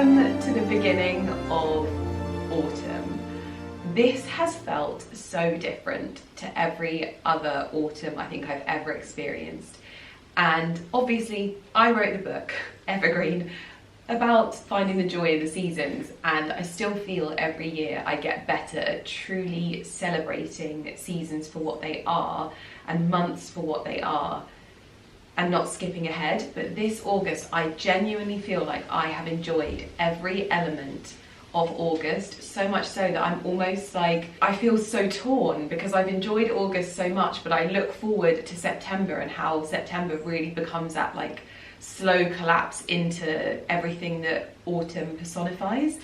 Welcome to the beginning of autumn. This has felt so different to every other autumn I think I've ever experienced. And obviously I wrote the book, Evergreen, about finding the joy in the seasons, and I still feel every year I get better at truly celebrating seasons for what they are and months for what they are, and not skipping ahead. But this August, I genuinely feel like I have enjoyed every element of August, so much so that I'm almost like, I feel so torn because I've enjoyed August so much, but I look forward to September and how September really becomes that like slow collapse into everything that autumn personifies.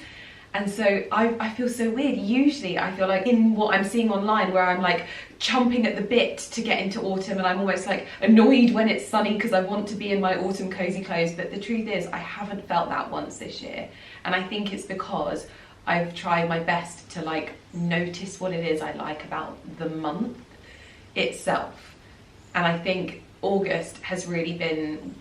And so I feel so weird. Usually I feel like in what I'm seeing online where I'm like chomping at the bit to get into autumn, and I'm almost like annoyed when it's sunny because I want to be in my autumn cozy clothes. But the truth is I haven't felt that once this year. And I think it's because I've tried my best to like notice what it is I like about the month itself. And I think August has really been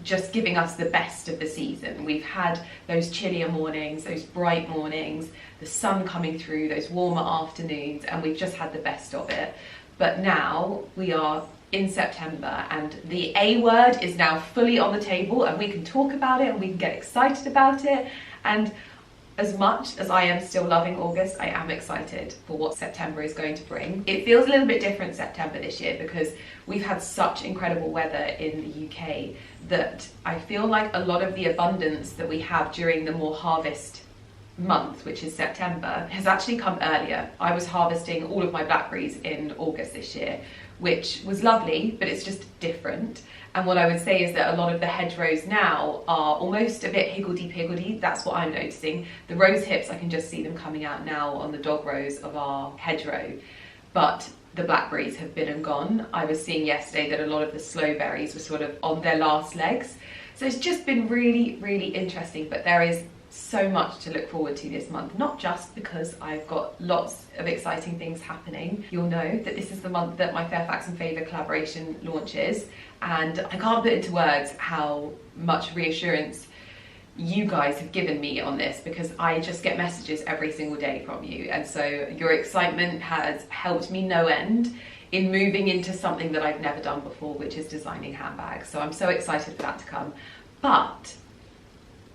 just giving us the best of the season. We've had those chillier mornings, those bright mornings, the sun coming through, those warmer afternoons, and we've just had the best of it. But now we are in September and the A word is now fully on the table, and we can talk about it and we can get excited about it. And as much as I am still loving August, I am excited for what September is going to bring. It feels a little bit different September this year because we've had such incredible weather in the UK that I feel like a lot of the abundance that we have during the more harvest month, which is September, has actually come earlier. I was harvesting all of my blackberries in August this year, which was lovely, but it's just different. And what I would say is that a lot of the hedgerows now are almost a bit higgledy-piggledy. That's what I'm noticing. The rose hips, I can just see them coming out now on the dog rows of our hedgerow. But the blackberries have been and gone. I was seeing yesterday that a lot of the sloe berries were sort of on their last legs. So it's just been really, really interesting. But there is so much to look forward to this month, not just because I've got lots of exciting things happening. You'll know that this is the month that my Fairfax and Favour collaboration launches, and I can't put into words how much reassurance you guys have given me on this, because I just get messages every single day from you, and so your excitement has helped me no end in moving into something that I've never done before, which is designing handbags. So I'm so excited for that to come. But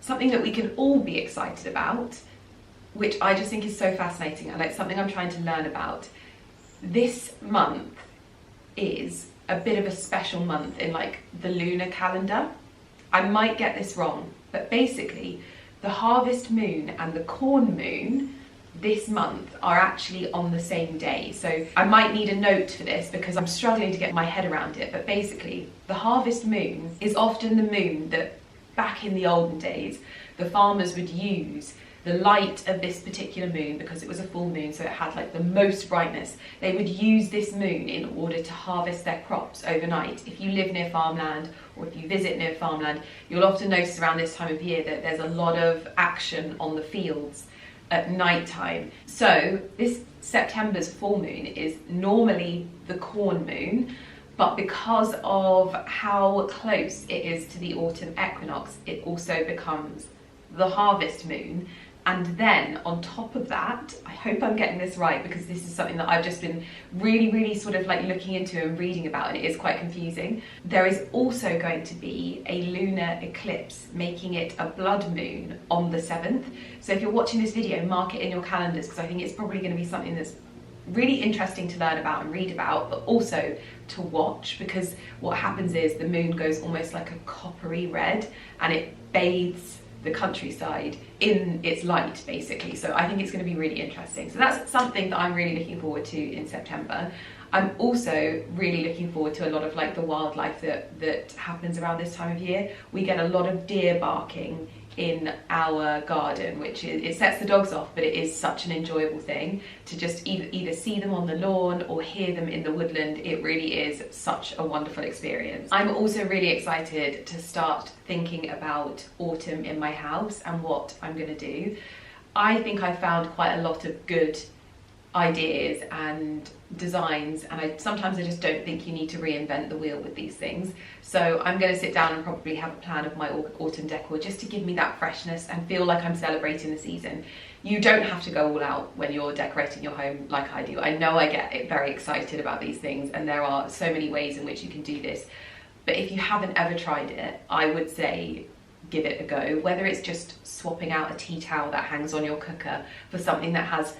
something that we can all be excited about, which I just think is so fascinating, and it's something I'm trying to learn about. This month is a bit of a special month in like the lunar calendar. I might get this wrong, but basically the harvest moon and the corn moon this month are actually on the same day. So I might need a note for this because I'm struggling to get my head around it. But basically the harvest moon is often the moon that back in the olden days, the farmers would use the light of this particular moon, because it was a full moon, so it had like the most brightness. They would use this moon in order to harvest their crops overnight. If you live near farmland or if you visit near farmland, you'll often notice around this time of year that there's a lot of action on the fields at night time. So this September's full moon is normally the corn moon, but because of how close it is to the autumn equinox, it also becomes the harvest moon. And then on top of that, I hope I'm getting this right because this is something that I've just been really, really sort of like looking into and reading about, and it is quite confusing. There is also going to be a lunar eclipse, making it a blood moon on the 7th. So if you're watching this video, mark it in your calendars, because I think it's probably going to be something that's really interesting to learn about and read about, but also to watch, because what happens is the moon goes almost like a coppery red and it bathes the countryside in its light basically. So I think it's going to be really interesting. So that's something that I'm really looking forward to in September. I'm also really looking forward to a lot of like the wildlife that happens around this time of year. We get a lot of deer barking in our garden, which is, it sets the dogs off, but it is such an enjoyable thing to just either see them on the lawn or hear them in the woodland. It really is such a wonderful experience. I'm also really excited to start thinking about autumn in my house and what I'm going to do. I think I found quite a lot of good ideas and designs, and sometimes I just don't think you need to reinvent the wheel with these things. So I'm going to sit down and probably have a plan of my autumn decor just to give me that freshness and feel like I'm celebrating the season. You don't have to go all out when you're decorating your home like I do. I know I get very excited about these things, and there are so many ways in which you can do this. But if you haven't ever tried it, I would say give it a go. Whether it's just swapping out a tea towel that hangs on your cooker for something that has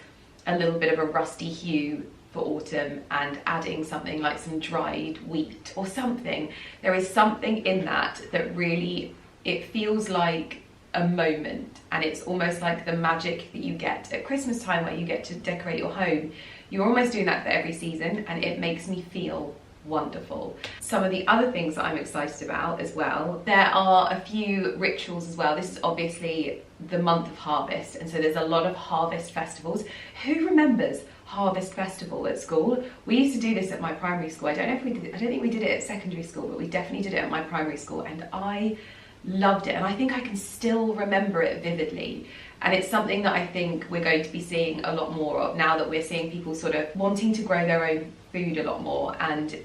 a little bit of a rusty hue for autumn, and adding something like some dried wheat or something. There is something in that really, it feels like a moment, and it's almost like the magic that you get at Christmas time where you get to decorate your home. You're almost doing that for every season, and it makes me feel wonderful. Some of the other things that I'm excited about as well, there are a few rituals as well. This is obviously the month of harvest, and so there's a lot of harvest festivals. Who remembers Harvest Festival at school? We used to do this at my primary school. I don't think we did it at secondary school, but we definitely did it at my primary school, and I loved it, and I think I can still remember it vividly. And it's something that I think we're going to be seeing a lot more of now that we're seeing people sort of wanting to grow their own food a lot more and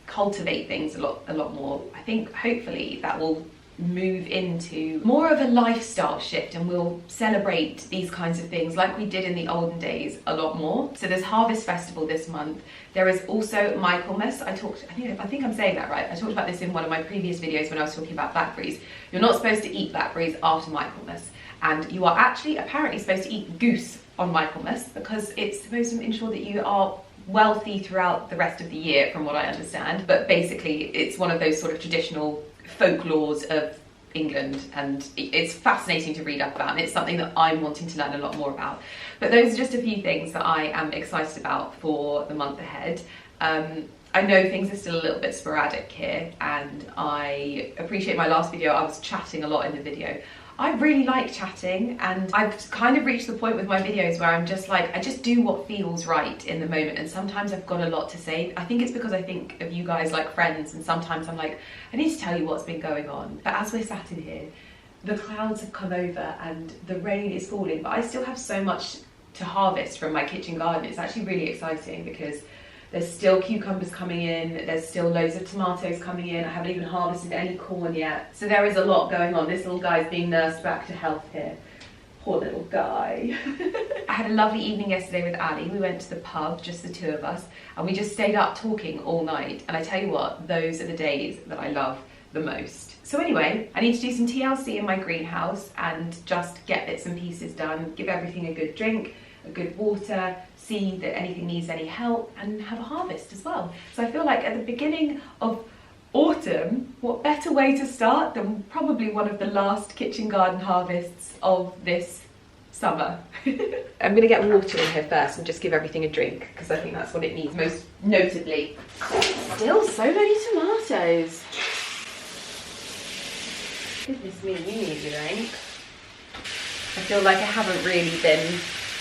cultivate things a lot more. I think hopefully that will move into more of a lifestyle shift, and we'll celebrate these kinds of things like we did in the olden days a lot more. So there's Harvest Festival this month. There is also Michaelmas. I think I'm saying that right. I talked about this in one of my previous videos when I was talking about blackberries. You're not supposed to eat blackberries after Michaelmas, and you are actually apparently supposed to eat goose on Michaelmas because it's supposed to ensure that you are wealthy throughout the rest of the year, from what I understand. But basically it's one of those sort of traditional folklores of England, and it's fascinating to read up about, and it's something that I'm wanting to learn a lot more about. But those are just a few things that I am excited about for the month ahead. I know things are still a little bit sporadic here, and I appreciate my last video, I was chatting a lot in the video. I really like chatting, and I've kind of reached the point with my videos where I'm just like, I just do what feels right in the moment, and sometimes I've got a lot to say. I think it's because I think of you guys like friends, and sometimes I'm like, I need to tell you what's been going on. But as we're sat in here, the clouds have come over and the rain is falling, but I still have so much to harvest from my kitchen garden. It's actually really exciting because there's still cucumbers coming in, there's still loads of tomatoes coming in, I haven't even harvested any corn yet. So there is a lot going on. This little guy's being nursed back to health here. Poor little guy. I had a lovely evening yesterday with Ali. We went to the pub, just the two of us, and we just stayed up talking all night. And I tell you what, those are the days that I love the most. So anyway, I need to do some TLC in my greenhouse and just get bits and pieces done, give everything a good drink, a good water, see that anything needs any help, and have a harvest as well. So I feel like at the beginning of autumn, what better way to start than probably one of the last kitchen garden harvests of this summer. I'm going to get water in here first and just give everything a drink because I think that's what it needs most notably. Still so many tomatoes. Goodness me, you need a drink. I feel like I haven't really been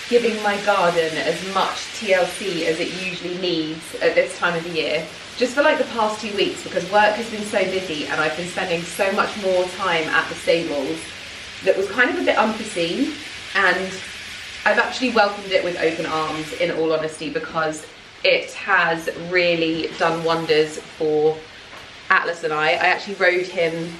giving my garden as much TLC as it usually needs at this time of the year, just for like the past 2 weeks, because work has been so busy and I've been spending so much more time at the stables that was kind of a bit unforeseen, and I've actually welcomed it with open arms, in all honesty, because it has really done wonders for Atlas and I actually rode him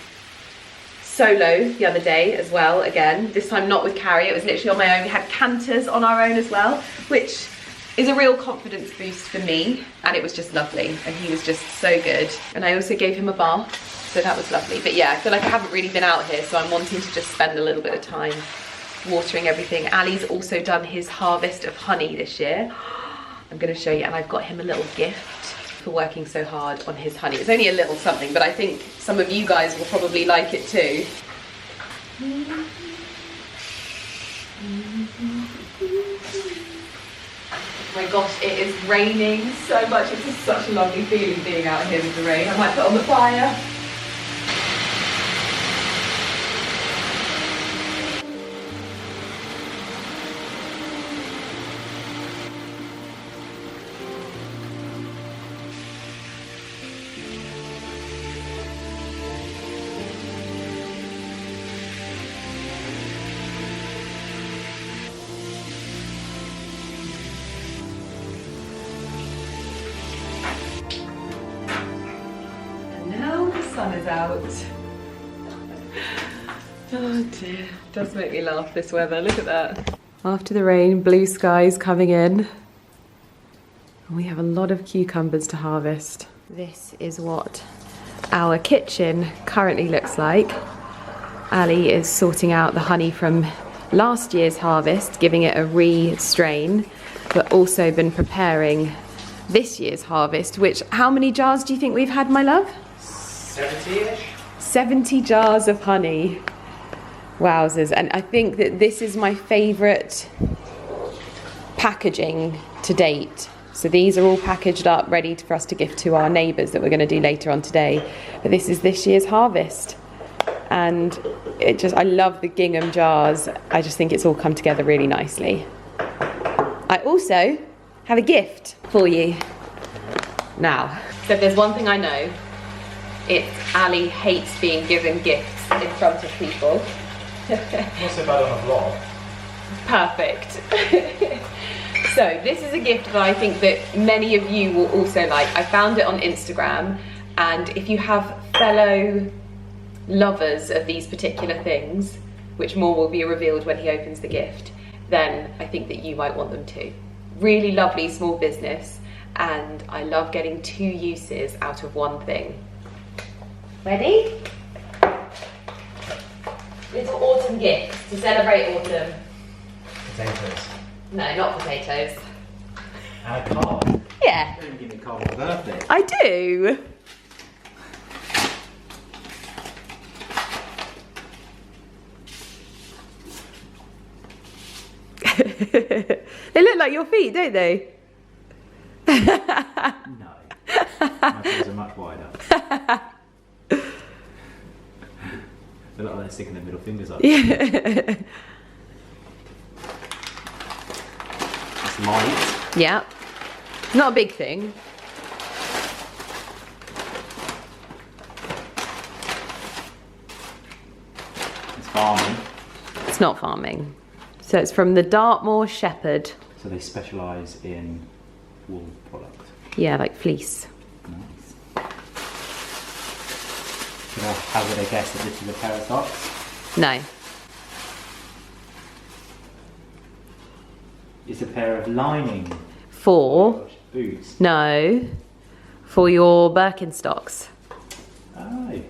solo the other day as well, again, this time not with Carrie, it was literally on my own. We had canters on our own as well, which is a real confidence boost for me, and it was just lovely, and he was just so good. And I also gave him a bath, so that was lovely. But yeah, I feel like I haven't really been out here, so I'm wanting to just spend a little bit of time watering everything. Ali's also done his harvest of honey this year. I'm going to show you, and I've got him a little gift for working so hard on his honey. It's only a little something, but I think some of you guys will probably like it too. Oh my gosh, it is raining so much. It's just such a lovely feeling being out here with the rain. I might put on the fire. sun is out. Oh dear, it does make me laugh, this weather, look at that. After the rain, blue skies coming in. And we have a lot of cucumbers to harvest. This is what our kitchen currently looks like. Ali is sorting out the honey from last year's harvest, giving it a re-strain, but also been preparing this year's harvest, which, how many jars do you think we've had, my love? 70-ish. 70 jars of honey. Wowzers. And I think that this is my favourite packaging to date. So these are all packaged up, ready for us to gift to our neighbours that we're going to do later on today. But this is this year's harvest. And it just, I love the gingham jars. I just think it's all come together really nicely. I also have a gift for you now. So if there's one thing I know, it's Ali hates being given gifts in front of people. Not so bad on a vlog. Perfect. So this is a gift that I think that many of you will also like. I found it on Instagram, and if you have fellow lovers of these particular things, which more will be revealed when he opens the gift, then I think that you might want them too. Really lovely small business, and I love getting 2 uses out of one thing. Ready? Little autumn gifts to celebrate autumn. Potatoes. No, not potatoes. And a card. Yeah. You don't even give me a card on my birthday. I do. They look like your feet, don't they? No. My toes are much wider. They look like they're sticking their middle fingers up. Yeah. It's light. Yeah. Not a big thing. It's farming. It's not farming. So it's from the Dartmoor Shepherd. So they specialise in wool products. Yeah, like fleece. Nice. Could I hazard a guess that this is a pair of socks? No. It's a pair of lining For? boots. No. For your Birkenstocks. Oh.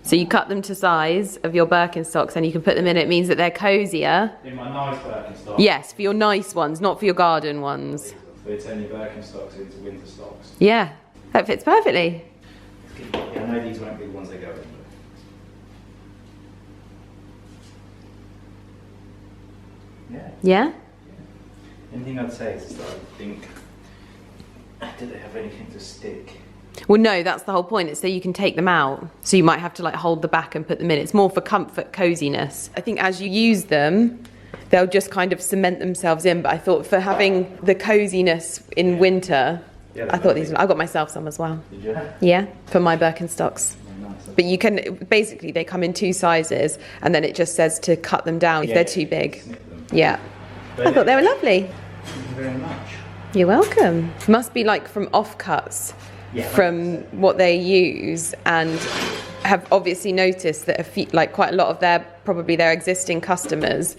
So you cut them to size of your Birkenstocks and you can put them in. It means that they're cozier. In my nice Birkenstocks. Yes, for your nice ones, not for your garden ones. So you turn your Birkenstocks into winter stocks. Yeah, that fits perfectly. Yeah, I know these won't be the ones they go in. Yeah. Yeah? Anything I'd say is that I think, do they have anything to stick? Well, no, that's the whole point. It's so you can take them out. So you might have to like hold the back and put them in. It's more for comfort, coziness. I think as you use them, they'll just kind of cement themselves in. But I thought for having the coziness in winter, I thought these, I got myself some as well. Did you? Yeah, for my Birkenstocks. Oh, nice. But you can, basically they come in 2 sizes and then it just says to cut them down if they're too big. Snip them. Yeah. But I thought they were lovely. Thank you very much. You're welcome. Must be like from offcuts from what they use, and have obviously noticed that like quite a lot of their existing customers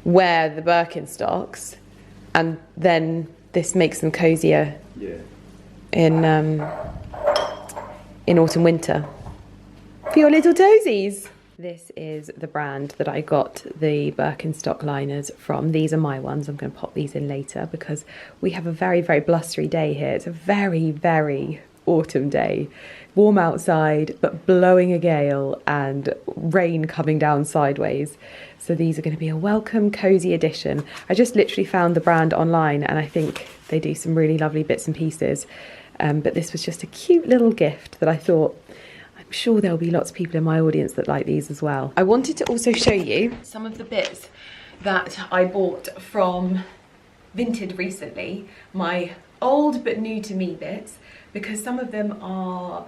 wear the Birkenstocks, and then this makes them cozier in autumn winter for your little toesies. This is the brand that I got the Birkenstock liners from. These are my ones. I'm going to pop these in later because we have a very, very blustery day here. It's a very, very autumn day. Warm outside, but blowing a gale and rain coming down sideways. So these are going to be a welcome, cozy addition. I just literally found the brand online and I think they do some really lovely bits and pieces. But this was just a cute little gift that I thought, I'm sure there'll be lots of people in my audience that like these as well. I wanted to also show you some of the bits that I bought from Vinted recently, my old but new to me bits, because some of them are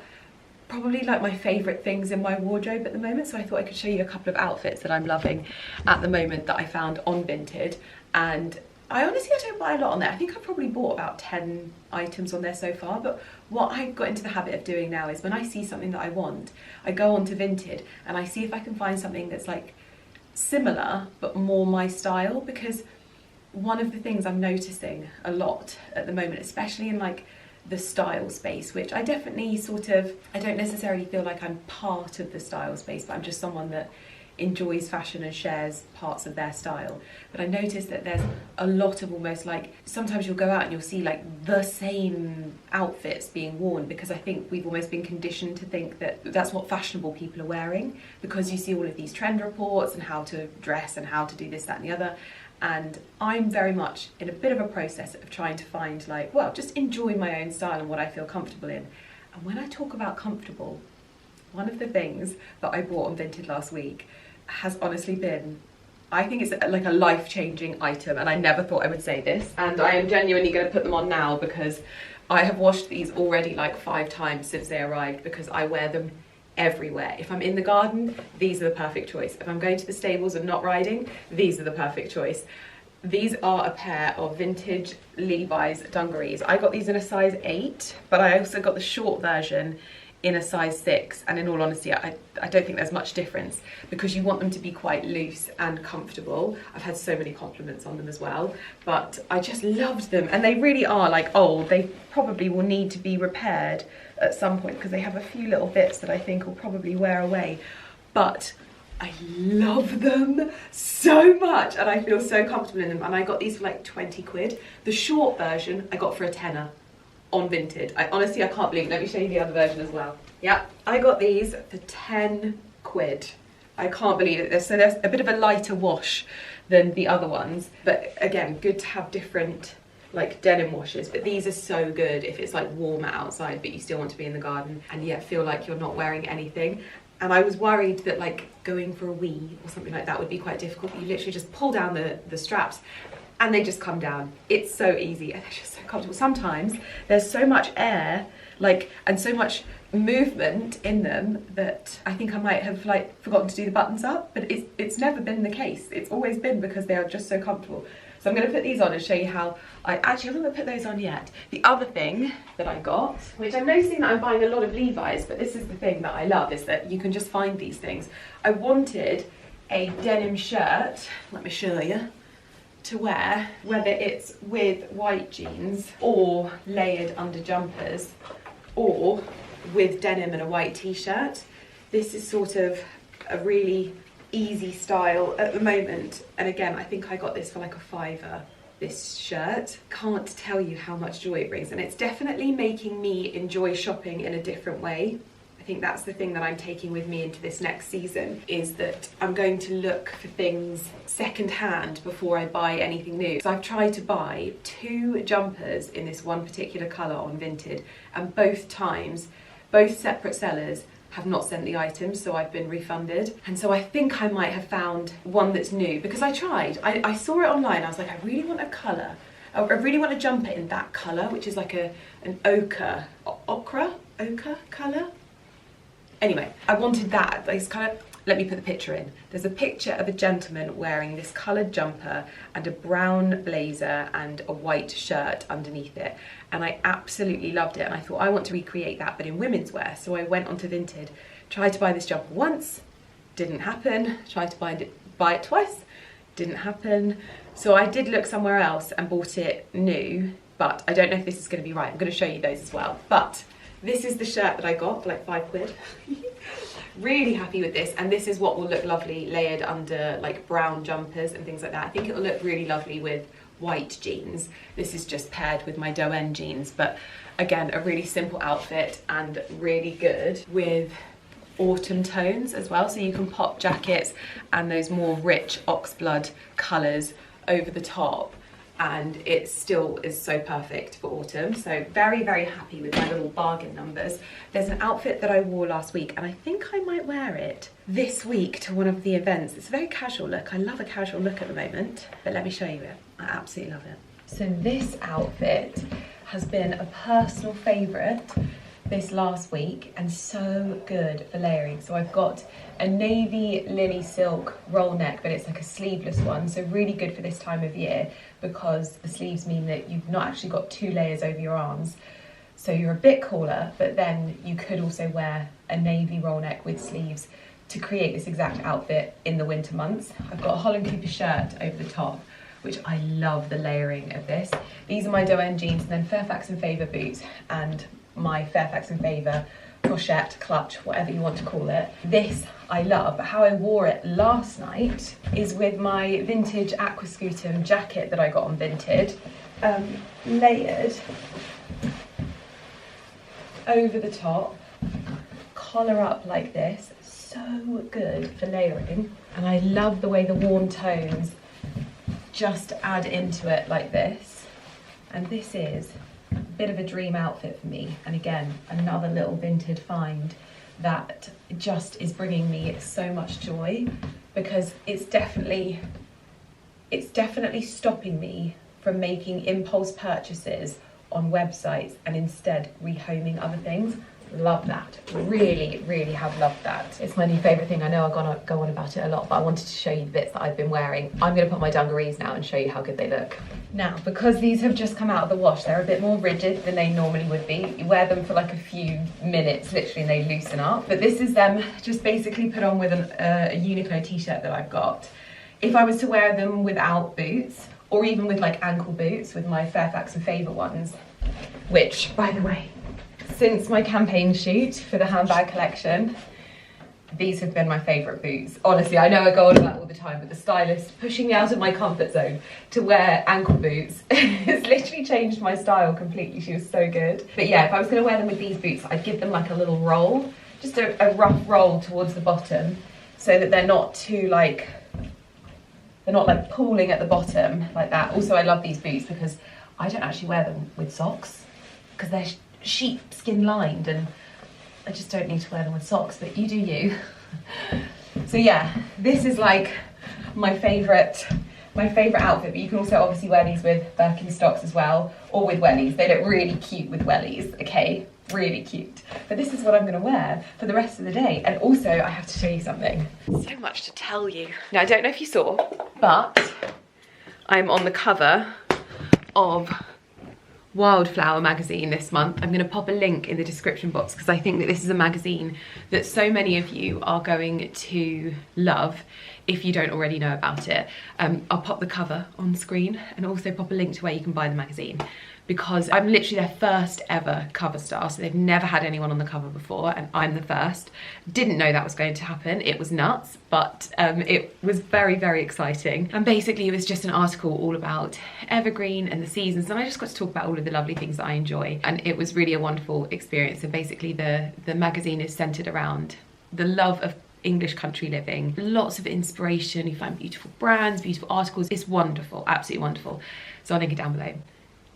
probably like my favourite things in my wardrobe at the moment. So I thought I could show you a couple of outfits that I'm loving at the moment that I found on Vinted. And I don't buy a lot on there. I think I've probably bought about 10 items on there so far, but what I got into the habit of doing now is when I see something that I want, I go on to Vinted and I see if I can find something that's like similar but more my style, because one of the things I'm noticing a lot at the moment, especially in like the style space, which I definitely I don't necessarily feel like I'm part of the style space, but I'm just someone that enjoys fashion and shares parts of their style. But I noticed that there's a lot of almost like, sometimes you'll go out and you'll see like the same outfits being worn, because I think we've almost been conditioned to think that that's what fashionable people are wearing, because you see all of these trend reports and how to dress and how to do this, that and the other. And I'm very much in a bit of a process of trying to find like, well, just enjoy my own style and what I feel comfortable in. And when I talk about comfortable, one of the things that I bought on Vinted last week has honestly been, I think it's like a life-changing item, and I never thought I would say this, and I am genuinely going to put them on now because I have washed these already like 5 times since they arrived, because I wear them everywhere. If I'm in the garden, these are the perfect choice. If I'm going to the stables and not riding, these are the perfect choice. These are a pair of vintage Levi's dungarees. I got these in a size 8, but I also got the short version in a size 6, and in all honesty I don't think there's much difference, because you want them to be quite loose and comfortable. I've had so many compliments on them as well, but I just loved them, and they really are like old. They probably will need to be repaired at some point because they have a few little bits that I think will probably wear away, but I love them so much and I feel so comfortable in them. And I got these for like 20 quid. The short version I got for a tenner on Vinted. I honestly can't believe it. Let me show you the other version as well. Yeah, I got these for 10 quid. I can't believe it. So there's a bit of a lighter wash than the other ones, but again, good to have different like denim washes. But these are so good if it's like warmer outside but you still want to be in the garden and yet feel like you're not wearing anything. And I was worried that like going for a wee or something like that would be quite difficult, but you literally just pull down the straps and they just come down. It's so easy and they're just so comfortable. Sometimes there's so much air like and so much movement in them that I think I might have like forgotten to do the buttons up, but it's never been the case. It's always been because they are just so comfortable. So I'm going to put these on and show you how I'm not going to put those on yet. The other thing that I got, which I'm noticing that I'm buying a lot of Levi's, but this is the thing that I love, is that you can just find these things. I wanted a denim shirt, let me show you, to wear, whether it's with white jeans or layered under jumpers or with denim and a white t-shirt. This is sort of a really easy style at the moment, and again I think I got this for like a £5, this shirt. Can't tell you how much joy it brings, and it's definitely making me enjoy shopping in a different way. I think that's the thing that I'm taking with me into this next season, is that I'm going to look for things second hand before I buy anything new. So I've tried to buy 2 jumpers in this one particular colour on Vinted, and both times both separate sellers have not sent the items, so I've been refunded. And so I think I might have found one that's new, because I tried. I saw it online, I was like, I really want a colour. I really want a jumper in that colour, which is like an ochre colour. Anyway, I wanted that. It's kind of, let me put the picture in. There's a picture of a gentleman wearing this coloured jumper and a brown blazer and a white shirt underneath it. And I absolutely loved it. And I thought, I want to recreate that, but in women's wear. So I went onto Vinted, tried to buy this jumper once, didn't happen. Tried to buy it twice, didn't happen. So I did look somewhere else and bought it new, but I don't know if this is going to be right. I'm going to show you those as well. But this is the shirt that I got for like 5 quid. Really happy with this, and this is what will look lovely layered under like brown jumpers and things like that. I think it will look really lovely with white jeans. This is just paired with my Doen jeans, but again, a really simple outfit and really good with autumn tones as well. So you can pop jackets and those more rich oxblood colours over the top, and it still is so perfect for autumn. So very, very happy with my little bargain numbers. There's an outfit that I wore last week and I think I might wear it this week to one of the events. It's a very casual look. I love a casual look at the moment, but let me show you it. I absolutely love it. So this outfit has been a personal favourite this last week and so good for layering. So I've got a navy lily silk roll neck, but it's like a sleeveless one, so really good for this time of year because the sleeves mean that you've not actually got 2 layers over your arms, so you're a bit cooler, but then you could also wear a navy roll neck with sleeves to create this exact outfit in the winter months. I've got a Holland Cooper shirt over the top, which I love the layering of this. These are my Doen jeans, and then Fairfax and Favour boots, and my Fairfax and Favour pochette, clutch, whatever you want to call it. This I love, but how I wore it last night is with my vintage Aquascutum jacket that I got on Vinted, layered over the top, collar up like this, so good for layering. And I love the way the warm tones just add into it like this. And this is a bit of a dream outfit for me, and again another little Vinted find that just is bringing me so much joy, because it's definitely stopping me from making impulse purchases on websites and instead rehoming other things. Love that. Really, really have loved that. It's my new favourite thing. I know I'm gonna go on about it a lot, but I wanted to show you the bits that I've been wearing. I'm gonna put my dungarees now and show you how good they look. Now, because these have just come out of the wash, they're a bit more rigid than they normally would be. You wear them for like a few minutes, literally, and they loosen up. But this is them just basically put on with a Uniqlo t-shirt that I've got. If I was to wear them without boots, or even with like ankle boots with my Fairfax and Favour ones, which, by the way, since my campaign shoot for the handbag collection, these have been my favourite boots. Honestly, I know I go on about it all the time, but the stylist pushing me out of my comfort zone to wear ankle boots has literally changed my style completely. She was so good. But yeah, if I was going to wear them with these boots, I'd give them like a little roll, just a rough roll towards the bottom, so that they're not too like, they're not like pooling at the bottom like that. Also, I love these boots because I don't actually wear them with socks because they're sheepskin lined, and I just don't need to wear them with socks, but you do you. So yeah, this is like my favourite outfit, but you can also obviously wear these with Birkenstocks as well, or with wellies. They look really cute with wellies, okay? Really cute. But this is what I'm going to wear for the rest of the day. And also, I have to show you something. So much to tell you. Now, I don't know if you saw, but I'm on the cover of Wildflower magazine this month. I'm going to pop a link in the description box because I think that this is a magazine that so many of you are going to love if you don't already know about it. I'll pop the cover on screen and also pop a link to where you can buy the magazine, because I'm literally their first ever cover star, so they've never had anyone on the cover before, and I'm the first. Didn't know that was going to happen. It was nuts, but it was very, very exciting. And basically it was just an article all about evergreen and the seasons, and I just got to talk about all of the lovely things that I enjoy, and it was really a wonderful experience. And basically the magazine is centered around the love of English country living, lots of inspiration. You find beautiful brands, beautiful articles. It's wonderful, absolutely wonderful. So I'll link it down below.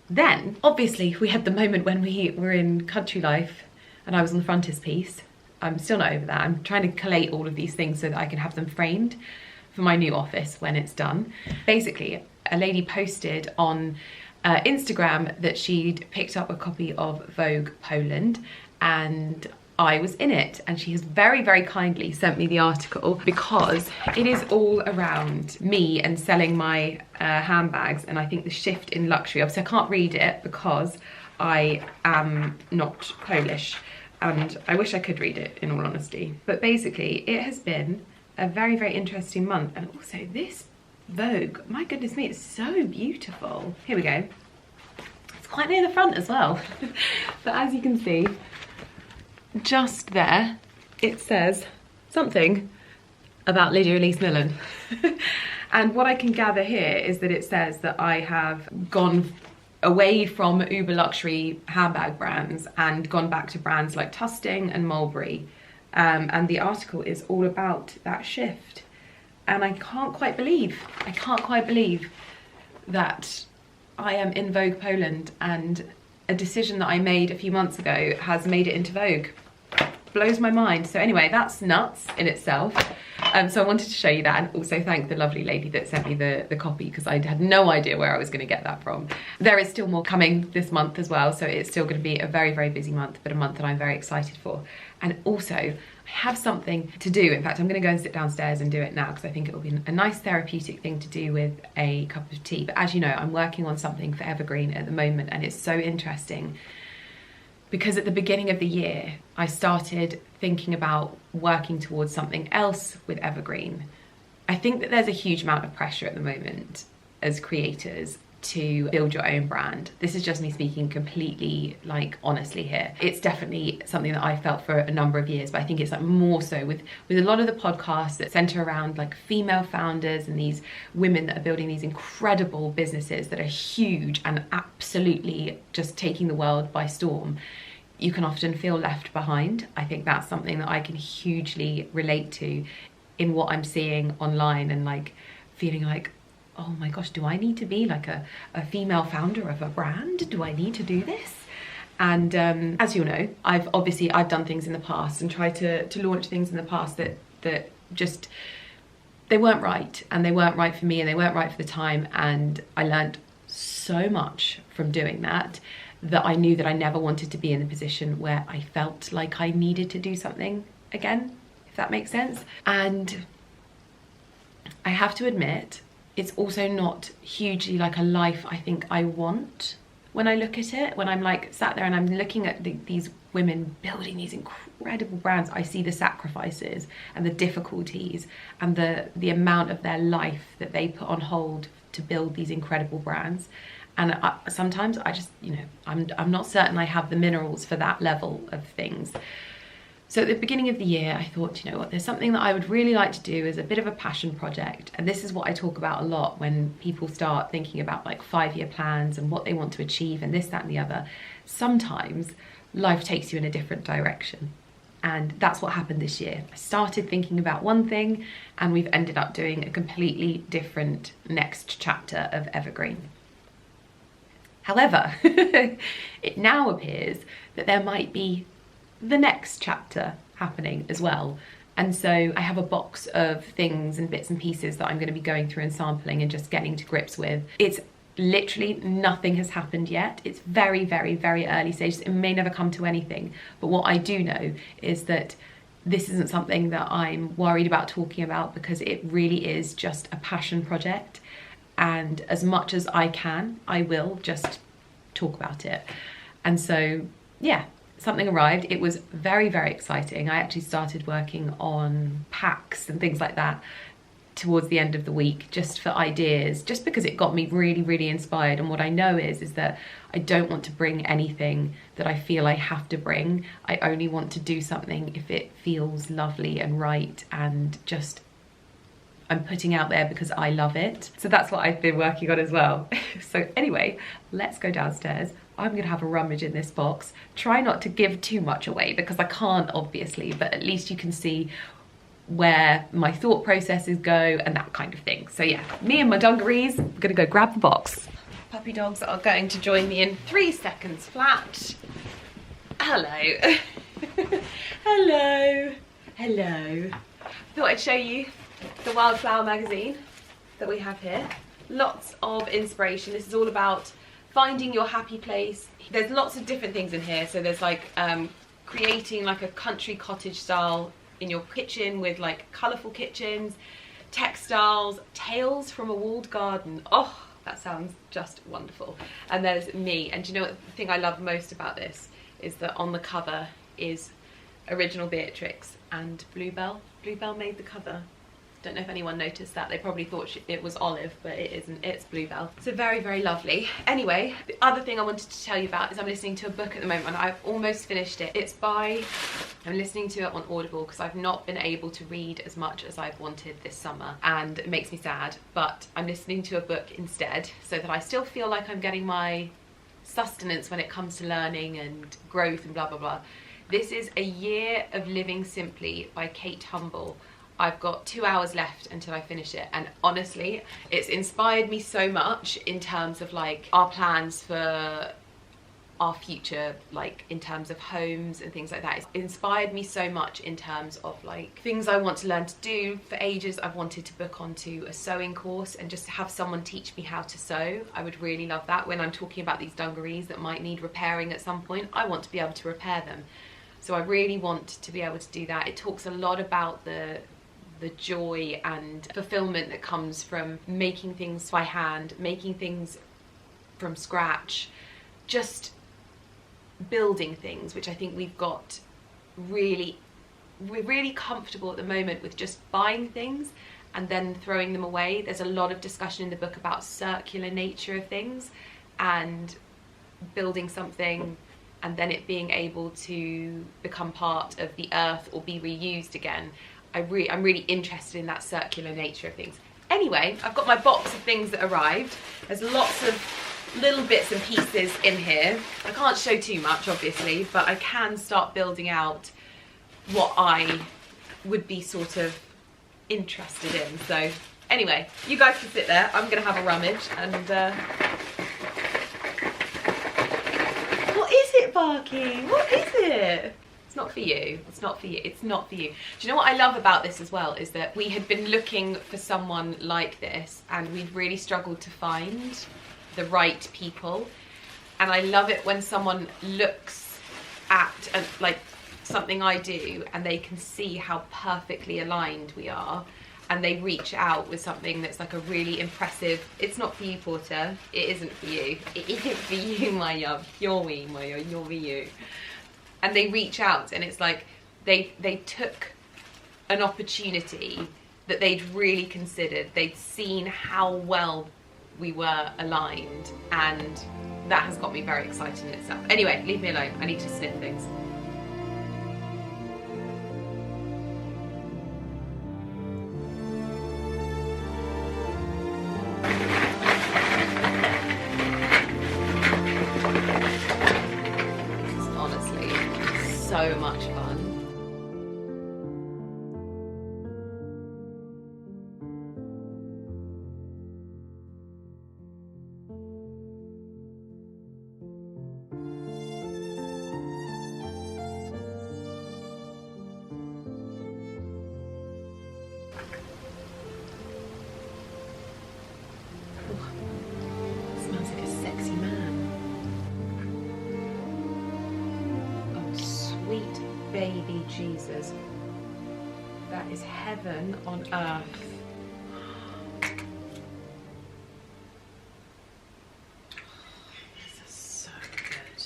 Then, obviously, we had the moment when we were in Country Life and I was on the frontispiece. I'm still not over that. I'm trying to collate all of these things so that I can have them framed for my new office when it's done. Basically, a lady posted on Instagram that she'd picked up a copy of Vogue Poland, and I was in it, and she has very, very kindly sent me the article because it is all around me and selling my handbags, and I think the shift in luxury. Obviously, I can't read it because I am not Polish, and I wish I could read it, in all honesty. But basically, it has been a very, very interesting month, and also this Vogue, my goodness me, it's so beautiful. Here we go. It's quite near the front as well. But as you can see, just there, it says something about Lydia Elise Millen. And what I can gather here is that it says that I have gone away from uber luxury handbag brands and gone back to brands like Tusting and Mulberry. And the article is all about that shift. And I can't quite believe that I am in Vogue Poland, and a decision that I made a few months ago has made it into Vogue. blows my mind. So anyway, that's nuts in itself. So I wanted to show you that, and also thank the lovely lady that sent me the copy, because I had no idea where I was going to get that from. There is still more coming this month as well, so it's still going to be a very, very busy month, but a month that I'm very excited for. And also, I have something to do. In fact, I'm going to go and sit downstairs and do it now, because I think it will be a nice therapeutic thing to do with a cup of tea. But as you know, I'm working on something for Evergreen at the moment, and it's so interesting because at the beginning of the year, I started thinking about working towards something else with Evergreen. I think that there's a huge amount of pressure at the moment as creators to build your own brand. This is just me speaking completely, like, honestly here. It's definitely something that I felt for a number of years, but I think it's like more so with a lot of the podcasts that center around like female founders and these women that are building these incredible businesses that are huge and absolutely just taking the world by storm. You can often feel left behind. I think that's something that I can hugely relate to in what I'm seeing online, and like feeling like, oh my gosh, do I need to be like a female founder of a brand? Do I need to do this? And as you'll know, I've done things in the past and tried to launch things in the past that just, they weren't right, and they weren't right for me, and they weren't right for the time. And I learned so much from doing that I knew that I never wanted to be in the position where I felt like I needed to do something again, if that makes sense. And I have to admit, it's also not hugely like a life I think I want when I look at it. When I'm like sat there and I'm looking at these women building these incredible brands, I see the sacrifices and the difficulties and the amount of their life that they put on hold to build these incredible brands. And sometimes I just, you know, I'm not certain I have the minerals for that level of things. So at the beginning of the year, I thought, you know what, there's something that I would really like to do as a bit of a passion project. And this is what I talk about a lot when people start thinking about like 5-year plans and what they want to achieve and this, that, and the other. Sometimes life takes you in a different direction. And that's what happened this year. I started thinking about one thing, and we've ended up doing a completely different next chapter of Evergreen. However, it now appears that there might be the next chapter happening as well. And so I have a box of things and bits and pieces that I'm going to be going through and sampling and just getting to grips with. It's literally nothing has happened yet. It's very, very, very early stages. It may never come to anything. But what I do know is that this isn't something that I'm worried about talking about, because it really is just a passion project. And as much as I can, I will just talk about it. And so, yeah, something arrived. It was very, very exciting. I actually started working on packs and things like that towards the end of the week, just for ideas, just because it got me really, really inspired. And what I know is that I don't want to bring anything that I feel I have to bring. I only want to do something if it feels lovely and right, and just I'm putting out there because I love it. So that's what I've been working on as well. So anyway, let's go downstairs. I'm gonna have a rummage in this box. Try not to give too much away, because I can't obviously, but at least you can see where my thought processes go and that kind of thing. So yeah, me and my dungarees, I'm gonna go grab the box. Puppy dogs are going to join me in 3 seconds flat. Hello. Hello. Hello. Thought I'd show you the Wildflower magazine that we have here. Lots of inspiration. This is all about finding your happy place. There's lots of different things in here. So there's like creating like a country cottage style in your kitchen with like colourful kitchens, textiles, tales from a walled garden. Oh, that sounds just wonderful. And there's me. And do you know what the thing I love most about this is that on the cover is original Beatrix and Bluebell. Bluebell made the cover. Don't know if anyone noticed that. They probably thought it was Olive, but it isn't. It's Bluebell. So very, very lovely. Anyway, the other thing I wanted to tell you about is I'm listening to a book at the moment. I've almost finished it. I'm listening to it on Audible because I've not been able to read as much as I've wanted this summer, and it makes me sad. But I'm listening to a book instead so that I still feel like I'm getting my sustenance when it comes to learning and growth and blah, blah, blah. This is A Year of Living Simply by Kate Humble. I've got 2 hours left until I finish it, and honestly, it's inspired me so much in terms of like our plans for our future, like in terms of homes and things like that. It's inspired me so much in terms of like things I want to learn to do. For ages I've wanted to book onto a sewing course and just have someone teach me how to sew. I would really love that. When I'm talking about these dungarees that might need repairing at some point, I want to be able to repair them. So I really want to be able to do that. It talks a lot about the joy and fulfillment that comes from making things by hand, making things from scratch, just building things, which I think we're really comfortable at the moment with just buying things and then throwing them away. There's a lot of discussion in the book about circular nature of things and building something and then it being able to become part of the earth or be reused again. I'm really interested in that circular nature of things. Anyway, I've got my box of things that arrived. There's lots of little bits and pieces in here. I can't show too much obviously, but I can start building out what I would be sort of interested in. So anyway, you guys can sit there. I'm gonna have a rummage and what is it, Barky? What is it? It's not for you. It's not for you. It's not for you. Do you know what I love about this as well is that we had been looking for someone like this and we've really struggled to find the right people, and I love it when someone looks at like something I do and they can see how perfectly aligned we are and they reach out with something that's like a really impressive. It's not for you, Porter. It isn't for you. It isn't for you, my love. You're me, my love. You're for you. And they reach out and it's like they took an opportunity that they'd really considered. They'd seen how well we were aligned, and that has got me very excited in itself. Anyway, leave me alone. I need to sniff things. This is honestly so much fun. Smells like a sexy man. Oh, sweet baby Jesus. That is heaven on earth. These are so good.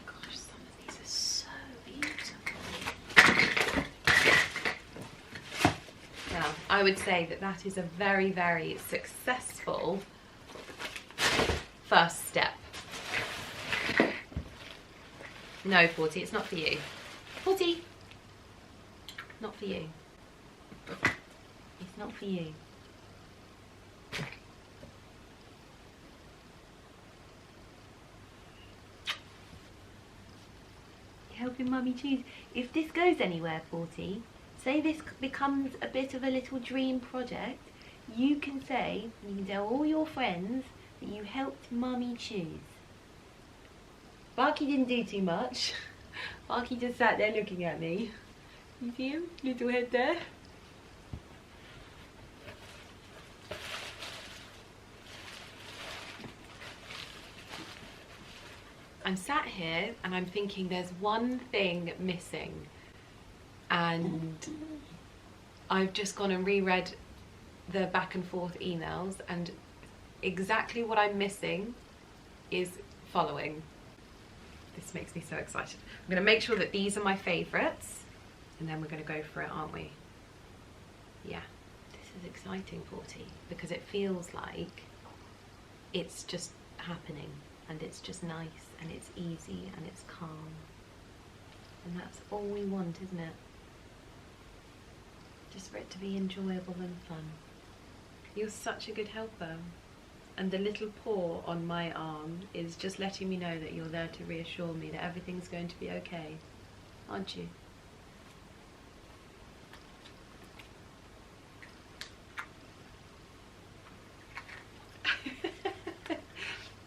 Gosh, some of these are so beautiful. Now, I would say that that is a very, very successful first step. No, Porty, it's not for you. Porty, not for you. It's not for you. You're helping Mummy choose. If this goes anywhere, Porty, say this becomes a bit of a little dream project, you can tell all your friends that you helped Mummy choose. Barky didn't do too much. Barky just sat there looking at me. You see him? Little head there. I'm sat here and I'm thinking there's one thing missing, and I've just gone and reread the back and forth emails, and exactly what I'm missing is following. This makes me so excited. I'm going to make sure that these are my favourites and then we're going to go for it, aren't we? Yeah, this is exciting, Porty, because it feels like it's just happening and it's just nice and it's easy and it's calm, and that's all we want, isn't it? Just for it to be enjoyable and fun. You're such a good helper, and the little paw on my arm is just letting me know that you're there to reassure me that everything's going to be okay, aren't you?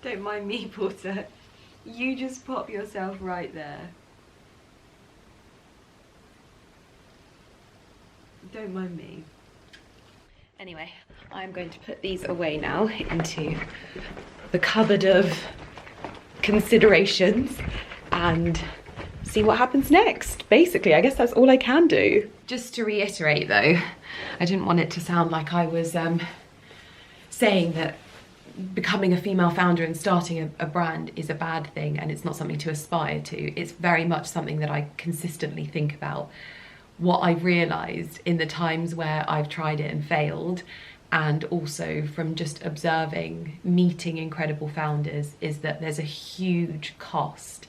Don't mind me, Porter. You just pop yourself right there. Don't mind me. Anyway, I'm going to put these away now into the cupboard of considerations and see what happens next. Basically, I guess that's all I can do. Just to reiterate though, I didn't want it to sound like I was saying that becoming a female founder and starting a brand is a bad thing and it's not something to aspire to. It's very much something that I consistently think about. What I've realised in the times where I've tried it and failed, and also from just observing, meeting incredible founders, is that there's a huge cost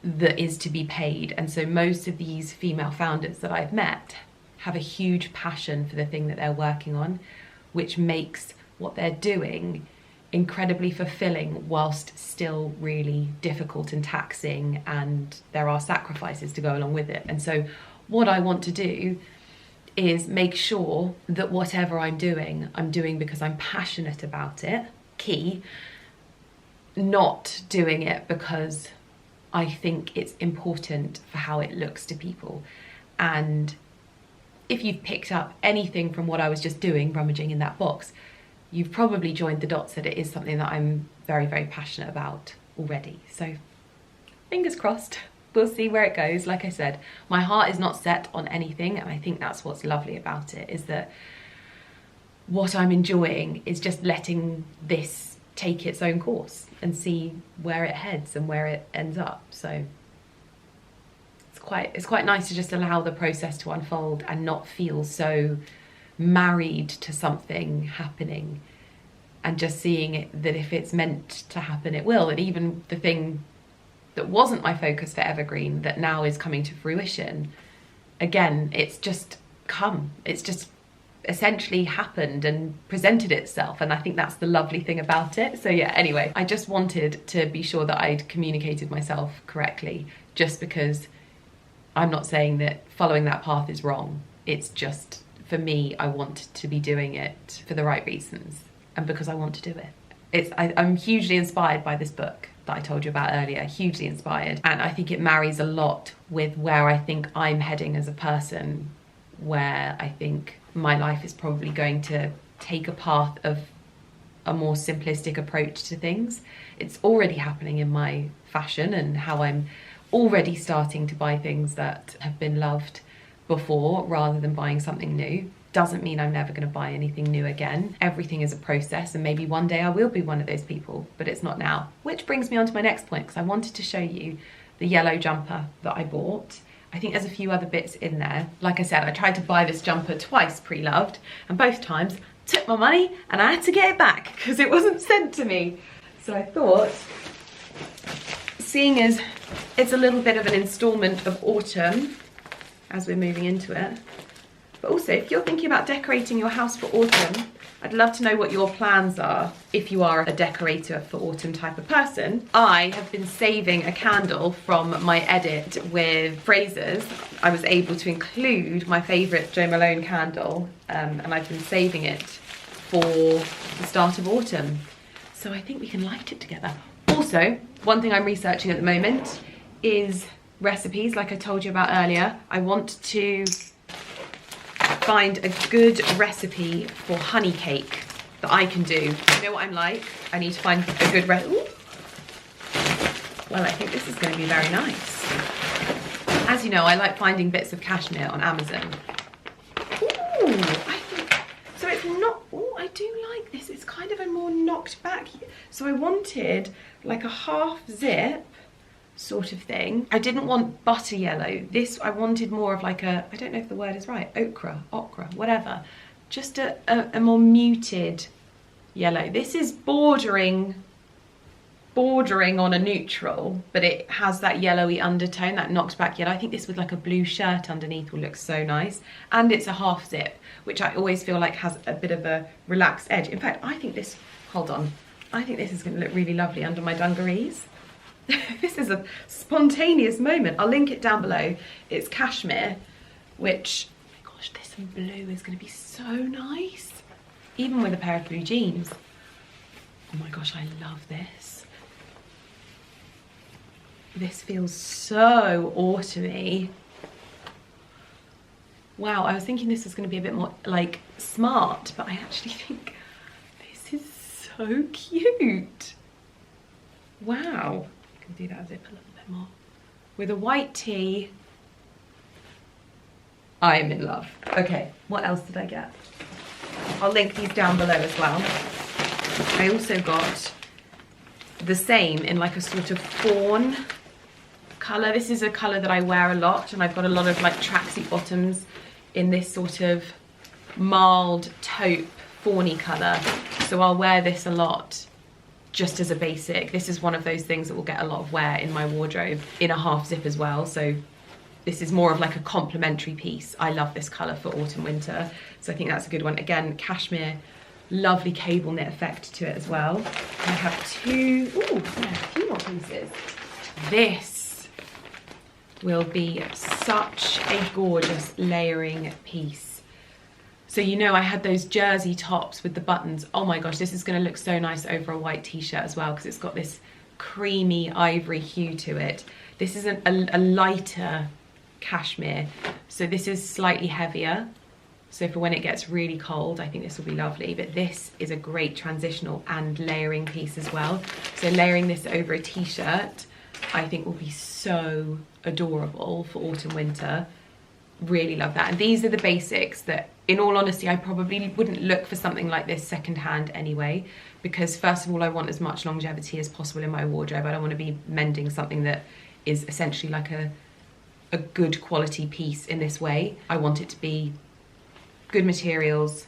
that is to be paid. And so most of these female founders that I've met have a huge passion for the thing that they're working on, which makes what they're doing incredibly fulfilling whilst still really difficult and taxing, and there are sacrifices to go along with it. And so what I want to do is make sure that whatever I'm doing because I'm passionate about it, key, not doing it because I think it's important for how it looks to people. And if you've picked up anything from what I was just doing, rummaging in that box, you've probably joined the dots that it is something that I'm very, very passionate about already. So fingers crossed, we'll see where it goes. Like I said, my heart is not set on anything, and I think that's what's lovely about it, is that what I'm enjoying is just letting this take its own course and see where it heads and where it ends up. So it's quite nice to just allow the process to unfold and not feel so married to something happening, and just seeing it that if it's meant to happen, it will. And even the thing that wasn't my focus for Evergreen that now is coming to fruition, again, it's just come. It's just essentially happened and presented itself, and I think that's the lovely thing about it. So yeah, anyway, I just wanted to be sure that I'd communicated myself correctly, just because I'm not saying that following that path is wrong. It's just, for me, I want to be doing it for the right reasons and because I want to do it. I'm hugely inspired by this book that I told you about earlier, hugely inspired. And I think it marries a lot with where I think I'm heading as a person, where I think my life is probably going to take a path of a more simplistic approach to things. It's already happening in my fashion and how I'm already starting to buy things that have been loved before rather than buying something new. Doesn't mean I'm never going to buy anything new again. Everything is a process, and maybe one day I will be one of those people, but it's not now. Which brings me on to my next point, because I wanted to show you the yellow jumper that I bought. I think there's a few other bits in there. Like I said, I tried to buy this jumper twice pre-loved, and both times took my money and I had to get it back because it wasn't sent to me. So I thought, seeing as it's a little bit of an instalment of autumn as we're moving into it, but also if you're thinking about decorating your house for autumn, I'd love to know what your plans are if you are a decorator for autumn type of person. I have been saving a candle from my edit with Fraser's. I was able to include my favourite Jo Malone candle, and I've been saving it for the start of autumn. So I think we can light it together. Also, one thing I'm researching at the moment is recipes, like I told you about earlier. I want to find a good recipe for honey cake that I can do. You know what I'm like? I need to find a good recipe. Well, I think this is going to be very nice. As you know, I like finding bits of cashmere on Amazon. Ooh, I think, so it's not, oh, I do like this. It's kind of a more knocked back. So I wanted like a half zip sort of thing. I didn't want butter yellow. This, I wanted more of like a, I don't know if the word is right, ochre, whatever. Just a more muted yellow. This is bordering on a neutral, but it has that yellowy undertone, that knocked back yellow. I think this with like a blue shirt underneath will look so nice. And it's a half zip, which I always feel like has a bit of a relaxed edge. In fact, I think this, hold on, I think this is going to look really lovely under my dungarees. This is a spontaneous moment. I'll link it down below. It's cashmere, which, oh my gosh, this in blue is going to be so nice. Even with a pair of blue jeans. Oh my gosh, I love this. This feels so autumny. Wow, I was thinking this was going to be a bit more like smart, but I actually think this is so cute. Wow, I can do that zip a little bit more. With a white tee, I am in love. Okay, what else did I get? I'll link these down below as well. I also got the same in like a sort of fawn colour. This is a colour that I wear a lot, and I've got a lot of like tracksuit bottoms in this sort of mild taupe fawny colour. So I'll wear this a lot just as a basic. This is one of those things that will get a lot of wear in my wardrobe in a half zip as well. So this is more of like a complementary piece. I love this colour for autumn winter. So I think that's a good one. Again, cashmere, lovely cable knit effect to it as well. And I have two, ooh, yeah, a few more pieces. This will be such a gorgeous layering piece. So you know I had those jersey tops with the buttons. Oh my gosh, this is gonna look so nice over a white t-shirt as well, because it's got this creamy ivory hue to it. This is a lighter cashmere, so this is slightly heavier. So for when it gets really cold, I think this will be lovely. But this is a great transitional and layering piece as well. So layering this over a t-shirt, I think will be so adorable for autumn winter. Really love that. And these are the basics that, in all honesty, I probably wouldn't look for something like this secondhand anyway, because first of all, I want as much longevity as possible in my wardrobe. I don't want to be mending something that is essentially like a good quality piece in this way. I want it to be good materials,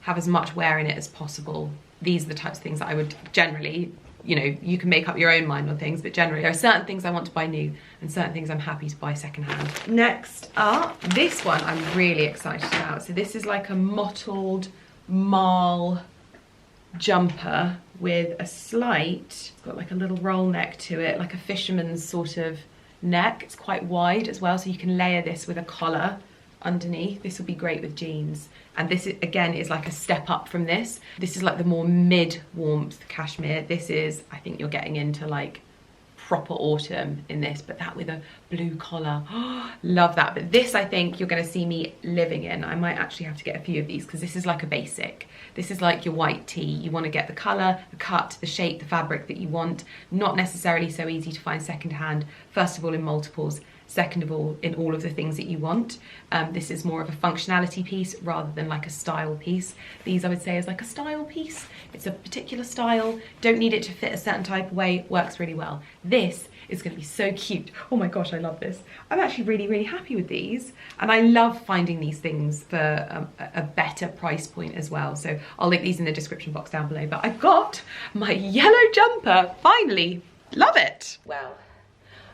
have as much wear in it as possible. These are the types of things that I would generally, you know, you can make up your own mind on things, but generally there are certain things I want to buy new and certain things I'm happy to buy secondhand. Next up, this one I'm really excited about. So this is like a mottled marl jumper with a slight, it's got like a little roll neck to it, like a fisherman's sort of neck. It's quite wide as well, so you can layer this with a collar underneath. This will be great with jeans. And this is, again, is like a step up from this. This is like the more mid warmth cashmere. This is, I think you're getting into like proper autumn in this, but that with a blue collar. Oh, love that. But this, I think you're going to see me living in. I might actually have to get a few of these because this is like a basic. This is like your white tee. You want to get the color, the cut, the shape, the fabric that you want. Not necessarily so easy to find secondhand. First of all, in multiples. Second of all, in all of the things that you want. This is more of a functionality piece rather than like a style piece. These I would say is like a style piece. It's a particular style, don't need it to fit a certain type of way, works really well. This is gonna be so cute. Oh my gosh, I love this. I'm actually really, really happy with these. And I love finding these things for a better price point as well. So I'll link these in the description box down below. But I've got my yellow jumper, finally. Love it. Well,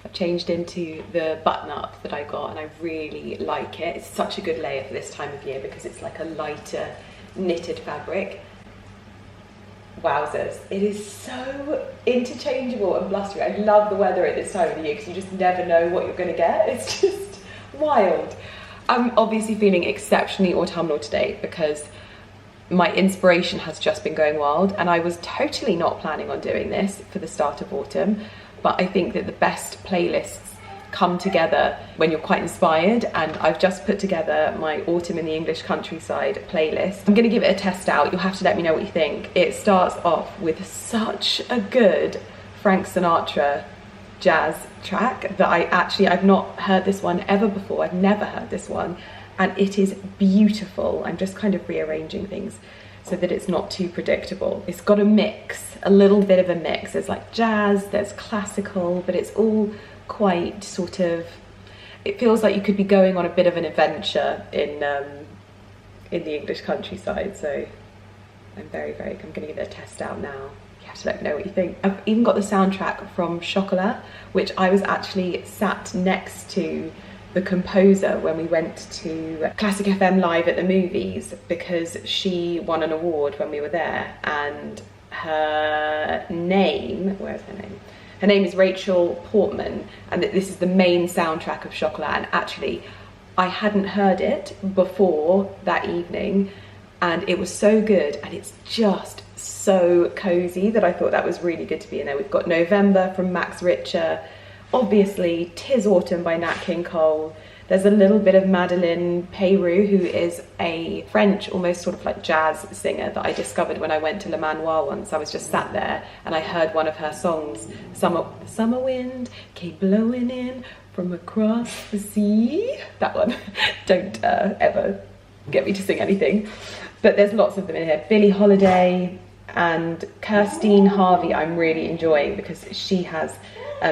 I've changed into the button up that I got and I really like it. It's such a good layer for this time of year because it's like a lighter knitted fabric. Wowzers, it is so interchangeable and blustery. I love the weather at this time of the year because you just never know what you're gonna get. It's just wild. I'm obviously feeling exceptionally autumnal today because my inspiration has just been going wild and I was totally not planning on doing this for the start of autumn. But I think that the best playlists come together when you're quite inspired, and I've just put together my Autumn in the English Countryside playlist. I'm gonna give it a test out. You'll have to let me know what you think. It starts off with such a good Frank Sinatra jazz track that I've not heard this one ever before. I've never heard this one, and it is beautiful. I'm just kind of rearranging things so that it's not too predictable. It's got a mix, a little bit of a mix. There's like jazz, there's classical, but it's all quite sort of, it feels like you could be going on a bit of an adventure in the English countryside. So I'm gonna give it a test out now. You have to let me know what you think. I've even got the soundtrack from Chocolat, which I was actually sat next to the composer when we went to Classic FM Live at the movies because she won an award when we were there, and her name, where's her name? Her name is Rachel Portman, and this is the main soundtrack of Chocolat. And actually, I hadn't heard it before that evening, and it was so good, and it's just so cozy that I thought that was really good to be in there. We've got November from Max Richter. Obviously, 'Tis Autumn by Nat King Cole. There's a little bit of Madeleine Peyroux, who is a French, almost sort of like jazz singer that I discovered when I went to Le Manoir once. I was just sat there and I heard one of her songs, Summer Wind Keep Blowing In From Across the Sea. That one. Don't ever get me to sing anything. But there's lots of them in here. Billie Holiday and Kirstine Harvey I'm really enjoying, because she has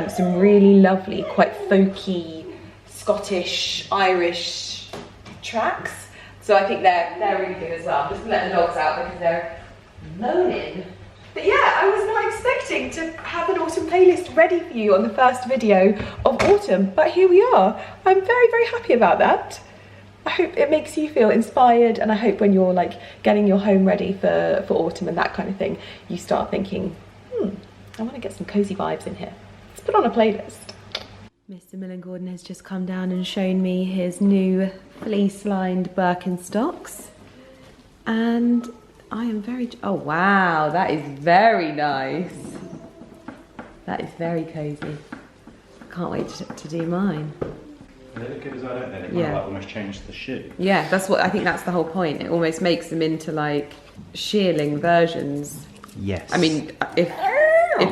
some really lovely, quite folky, Scottish, Irish tracks. So I think they're really good as well. I'm just gonna let the dogs out because they're moaning. But yeah, I was not expecting to have an autumn playlist ready for you on the first video of autumn, but here we are. I'm very, very happy about that. I hope it makes you feel inspired, and I hope when you're like getting your home ready for autumn and that kind of thing, you start thinking, I want to get some cozy vibes in here. Let's put on a playlist. Mr. Millen Gordon has just come down and shown me his new fleece-lined Birkenstocks, and I am very... Oh wow, that is very nice. That is very cozy. I can't wait to do mine. They look good as well, don't they? They kind of like almost change the shoe. Yeah, that's what I think. That's the whole point. It almost makes them into like shearling versions. Yes. I mean, if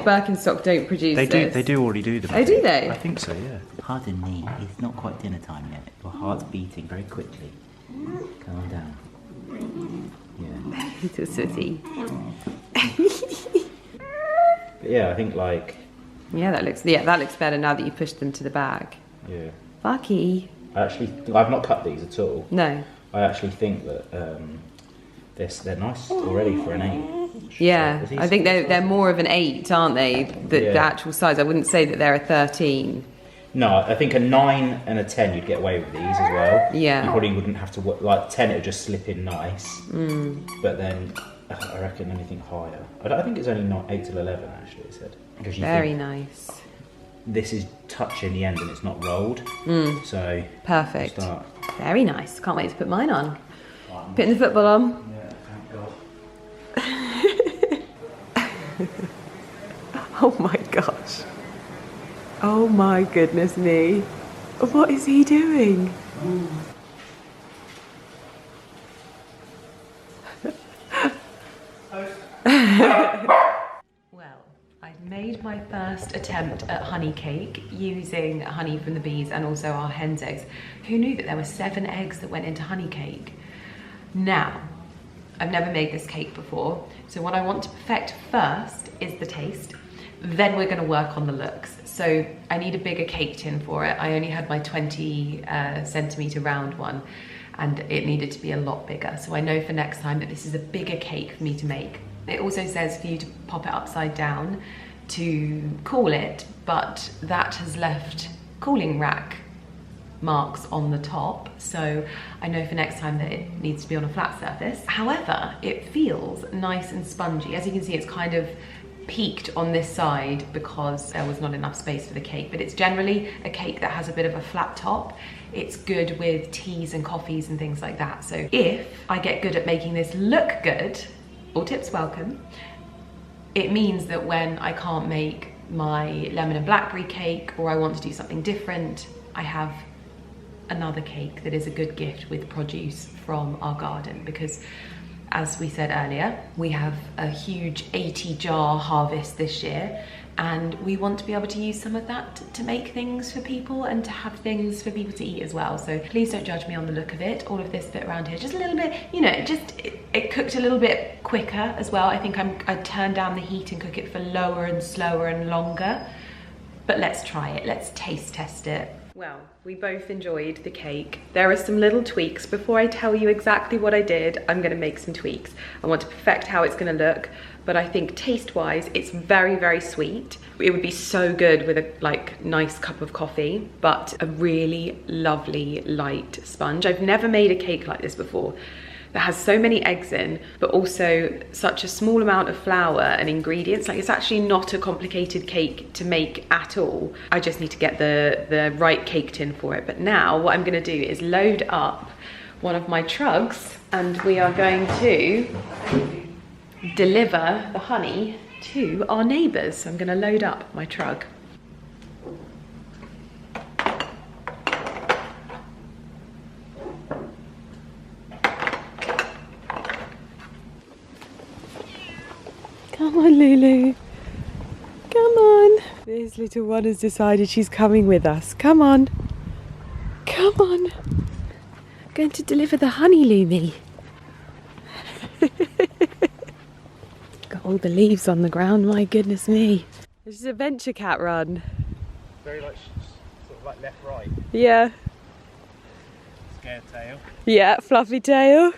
Birkenstock don't produce they do already do them. Oh, do they? I think so, yeah. Pardon me, it's not quite dinner time yet. Your heart's beating very quickly. Calm down. Yeah. Little sooty. But yeah, I think like... that looks better now that you pushed them to the bag. Yeah. Fucky. I've not cut these at all. No. I actually think that they're nice already for an 8. Yeah, I think they're more of an 8, aren't they? The actual size. I wouldn't say that they're a 13. No, I think a 9 and a 10 you'd get away with these as well. Yeah. You probably wouldn't have to work, like 10 it would just slip in nice. But then I reckon anything higher. I think it's only not 8 till 11 actually, it said. Very nice. This is touching the end and it's not rolled. So perfect. Start. Very nice. Can't wait to put mine on. Putting the football on. Yeah, thank God. Oh my gosh. Oh my goodness me. What is he doing? Well, I've made my first attempt at honey cake using honey from the bees and also our hen's eggs. Who knew that there were 7 eggs that went into honey cake? Now, I've never made this cake before, so what I want to perfect first is the taste. Then we're going to work on the looks. So I need a bigger cake tin for it. I only had my 20 centimetre round one, and it needed to be a lot bigger. So I know for next time that this is a bigger cake for me to make. It also says for you to pop it upside down to cool it, but that has left cooling rack marks on the top, so I know for next time that it needs to be on a flat surface. However, it feels nice and spongy. As you can see, it's kind of peaked on this side because there was not enough space for the cake, but it's generally a cake that has a bit of a flat top. It's good with teas and coffees and things like that. So if I get good at making this look good, all tips welcome, it means that when I can't make my lemon and blackberry cake, or I want to do something different, I have another cake that is a good gift with produce from our garden, because as we said earlier, we have a huge 80 jar harvest this year, and we want to be able to use some of that to make things for people and to have things for people to eat as well. So please don't judge me on the look of it. All of this bit around here, just a little bit, you know, it cooked a little bit quicker as well. I think I turned down the heat and cook it for lower and slower and longer. But let's try it, let's taste test it. Well, we both enjoyed the cake. There are some little tweaks. Before I tell you exactly what I did, I'm gonna make some tweaks. I want to perfect how it's gonna look, but I think taste-wise, it's very, very sweet. It would be so good with a nice cup of coffee, but a really lovely light sponge. I've never made a cake like this before, that has so many eggs in, but also such a small amount of flour and ingredients. Like, it's actually not a complicated cake to make at all. I just need to get the right cake tin for it. But now what I'm gonna do is load up one of my trugs, and we are going to deliver the honey to our neighbours. So I'm gonna load up my trug. Lulu. Come on. This little one has decided she's coming with us. Come on. Come on. Going to deliver the honey, Lumi. Got all the leaves on the ground, my goodness me. This is a adventure cat run. Very like, sort of like left, right. Yeah. Scared tail. Yeah, fluffy tail.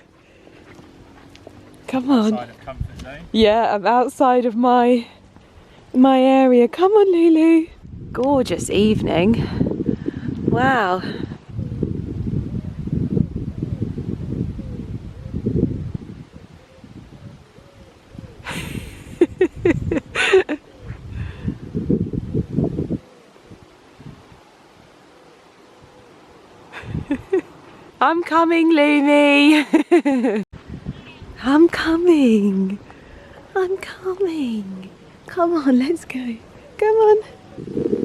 Come on. Outside of comfort zone. Yeah, I'm outside of my area. Come on, Lulu. Gorgeous evening. Wow. I'm coming, Lumi. I'm coming. I'm coming. Come on, let's go. Come on.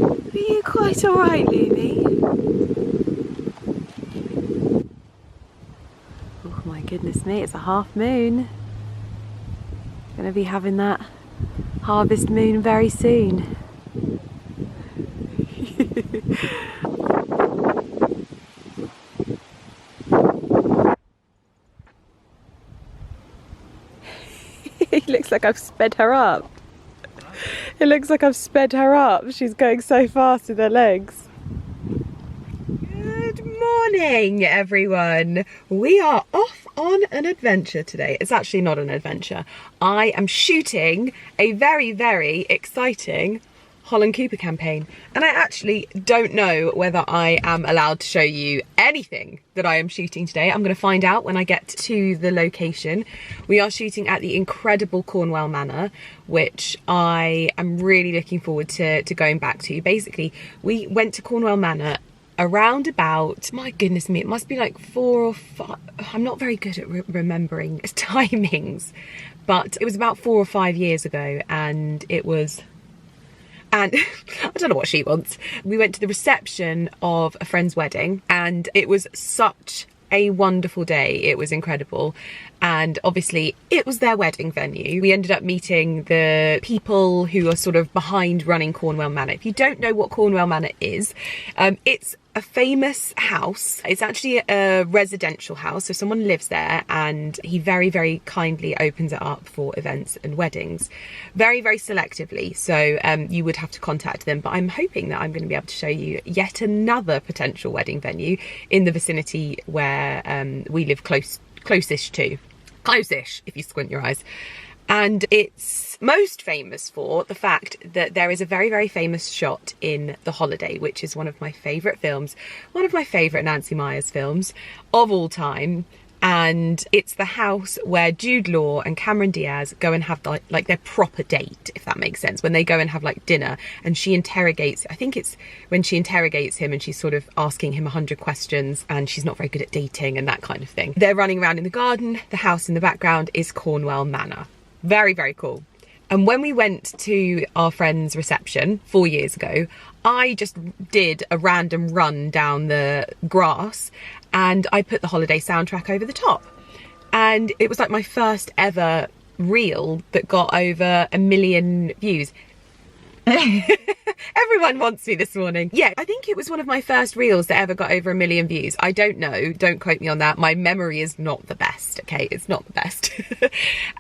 Are you quite alright, Lumi? Oh my goodness me, it's a half moon. Gonna be having that harvest moon very soon. It looks like I've sped her up. It looks like I've sped her up. She's going so fast with her legs. Good morning, everyone. We are off on an adventure today. It's actually not an adventure. I am shooting a very, very exciting Holland Cooper campaign, and I actually don't know whether I am allowed to show you anything that I am shooting today. I'm going to find out when I get to the location. We are shooting at the incredible Cornwell Manor, which I am really looking forward to going back to. Basically, we went to Cornwell Manor around about, my goodness me, it must be like 4 or 5, I'm not very good at remembering timings, but it was about 4 or 5 years ago, and it was... And I don't know what she wants. We went to the reception of a friend's wedding, and it was such a wonderful day. It was incredible. And obviously it was their wedding venue. We ended up meeting the people who are sort of behind running Cornwell Manor. If you don't know what Cornwell Manor is, it's a famous house. It's actually a residential house, so someone lives there, and he very, very kindly opens it up for events and weddings, very, very selectively. So you would have to contact them, but I'm hoping that I'm going to be able to show you yet another potential wedding venue in the vicinity where we live close-ish to. Close-ish, if you squint your eyes. And it's most famous for the fact that there is a very, very famous shot in The Holiday, which is one of my favourite films, one of my favourite Nancy Meyers films of all time. And it's the house where Jude Law and Cameron Diaz go and have like their proper date, if that makes sense, when they go and have like dinner, and she interrogates, I think it's when she interrogates him and she's sort of asking him 100 questions, and she's not very good at dating and that kind of thing. They're running around in the garden. The house in the background is Cornwell Manor. Very, very cool. And when we went to our friend's reception 4 years ago, I just did a random run down the grass and I put the Holiday soundtrack over the top. And it was like my first ever reel that got over 1 million views. Everyone wants me this morning. Yeah, I think it was one of my first reels that ever got over 1 million views. I don't know, don't quote me on that. My memory is not the best, okay? It's not the best.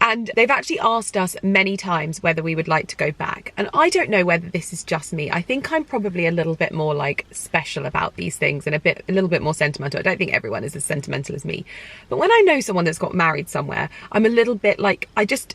And they've actually asked us many times whether we would like to go back. And I don't know whether this is just me. I think I'm probably a little bit more like special about these things and a little bit more sentimental. I don't think everyone is as sentimental as me. But when I know someone that's got married somewhere, I'm a little bit like, I just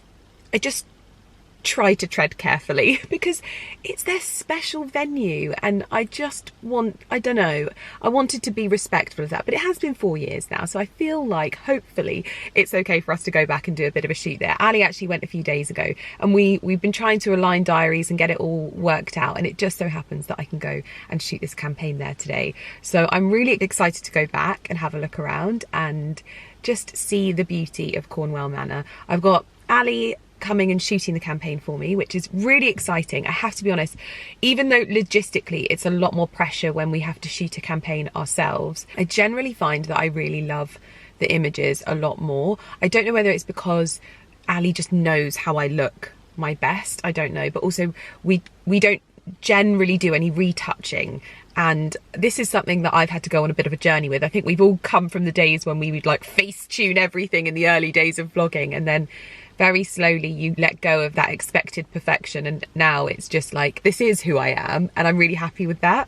try to tread carefully because it's their special venue, and I just want, I don't know, I wanted to be respectful of that. But it has been 4 years now, so I feel like hopefully it's okay for us to go back and do a bit of a shoot there. Ali actually went a few days ago, and we've been trying to align diaries and get it all worked out, and it just so happens that I can go and shoot this campaign there today. So I'm really excited to go back and have a look around and just see the beauty of Cornwell Manor. I've got Ali coming and shooting the campaign for me, which is really exciting. I have to be honest, even though logistically it's a lot more pressure when we have to shoot a campaign ourselves, I generally find that I really love the images a lot more. I don't know whether it's because Ali just knows how I look my best, I don't know, but also we don't generally do any retouching, and this is something that I've had to go on a bit of a journey with. I think we've all come from the days when we would like face tune everything in the early days of vlogging, and then very slowly you let go of that expected perfection, and now it's just like, this is who I am and I'm really happy with that.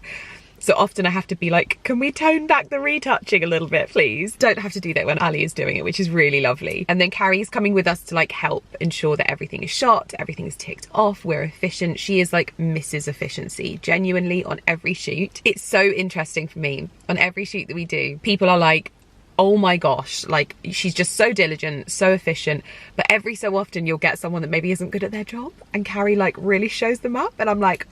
So often I have to be like, can we tone back the retouching a little bit, please? Don't have to do that when Ali is doing it, which is really lovely. And then Carrie's coming with us to like help ensure that everything is shot, everything is ticked off, we're efficient. She is like Mrs. Efficiency, genuinely, on every shoot. It's so interesting for me. On every shoot that we do, people are like, oh my gosh, like she's just so diligent, so efficient. But every so often you'll get someone that maybe isn't good at their job, and Carrie like really shows them up, and I'm like,